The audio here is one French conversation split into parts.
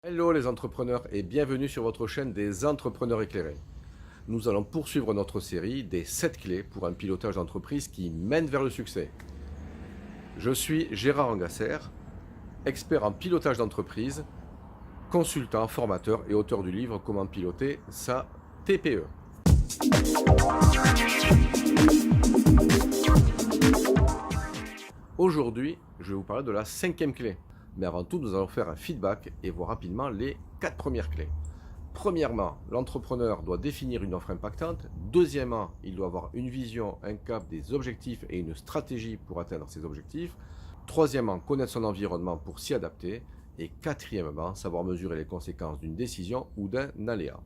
Hello les entrepreneurs et bienvenue sur votre chaîne des entrepreneurs éclairés. Nous allons poursuivre notre série des 7 clés pour un pilotage d'entreprise qui mène vers le succès. Je suis Gérard Angasser, expert en pilotage d'entreprise, consultant, formateur et auteur du livre Comment piloter sa TPE. Aujourd'hui, je vais vous parler de la 5e clé. Mais avant tout, nous allons faire un feedback et voir rapidement les 4 premières clés. Premièrement, l'entrepreneur doit définir une offre impactante. Deuxièmement, il doit avoir une vision, un cap, des objectifs et une stratégie pour atteindre ces objectifs. Troisièmement, connaître son environnement pour s'y adapter. Et quatrièmement, savoir mesurer les conséquences d'une décision ou d'un aléa.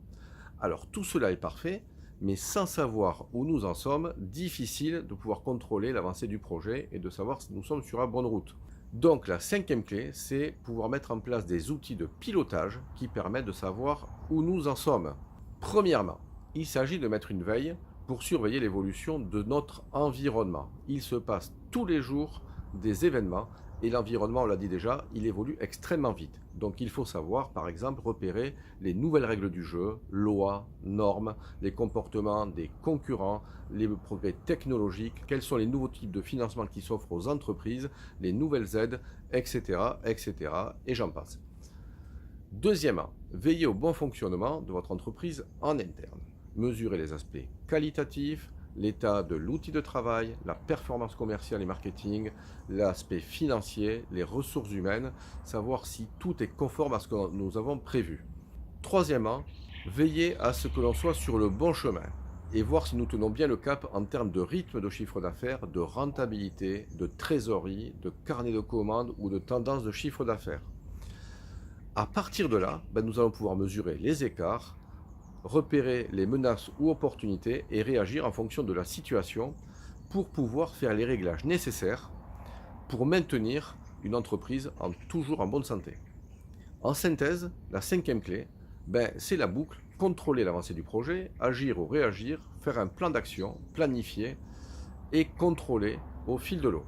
Alors tout cela est parfait, mais sans savoir où nous en sommes, difficile de pouvoir contrôler l'avancée du projet et de savoir si nous sommes sur la bonne route. Donc la 5e clé, c'est pouvoir mettre en place des outils de pilotage qui permettent de savoir où nous en sommes. Premièrement, il s'agit de mettre une veille pour surveiller l'évolution de notre environnement. Il se passe tous les jours des événements et l'environnement, on l'a dit déjà, il évolue extrêmement vite. Donc il faut savoir, par exemple, repérer les nouvelles règles du jeu, lois, normes, les comportements des concurrents, les progrès technologiques, quels sont les nouveaux types de financement qui s'offrent aux entreprises, les nouvelles aides, etc., etc., et j'en passe. Deuxièmement, veillez au bon fonctionnement de votre entreprise en interne. Mesurez les aspects qualitatifs, l'état de l'outil de travail, la performance commerciale et marketing, l'aspect financier, les ressources humaines, savoir si tout est conforme à ce que nous avons prévu. Troisièmement, veillez à ce que l'on soit sur le bon chemin et voir si nous tenons bien le cap en termes de rythme de chiffre d'affaires, de rentabilité, de trésorerie, de carnet de commandes ou de tendance de chiffre d'affaires. À partir de là, nous allons pouvoir mesurer les écarts, repérer les menaces ou opportunités et réagir en fonction de la situation pour pouvoir faire les réglages nécessaires pour maintenir une entreprise toujours en bonne santé. En synthèse, la 5e clé, c'est la boucle, contrôler l'avancée du projet, agir ou réagir, faire un plan d'action, planifier et contrôler au fil de l'eau.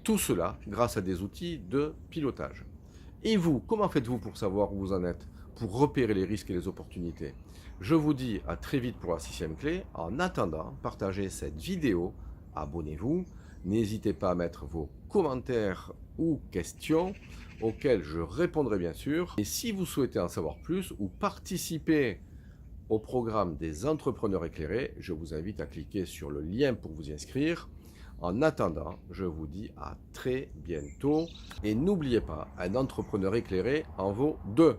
Tout cela grâce à des outils de pilotage. Et vous, comment faites-vous pour savoir où vous en êtes, pour repérer les risques et les opportunités? Je vous dis à très vite pour la 6e clé. En attendant, partagez cette vidéo, abonnez-vous, n'hésitez pas à mettre vos commentaires ou questions auxquelles je répondrai bien sûr. Et si vous souhaitez en savoir plus ou participer au programme des entrepreneurs éclairés, je vous invite à cliquer sur le lien pour vous y inscrire. En attendant, je vous dis à très bientôt et n'oubliez pas, un entrepreneur éclairé en vaut deux.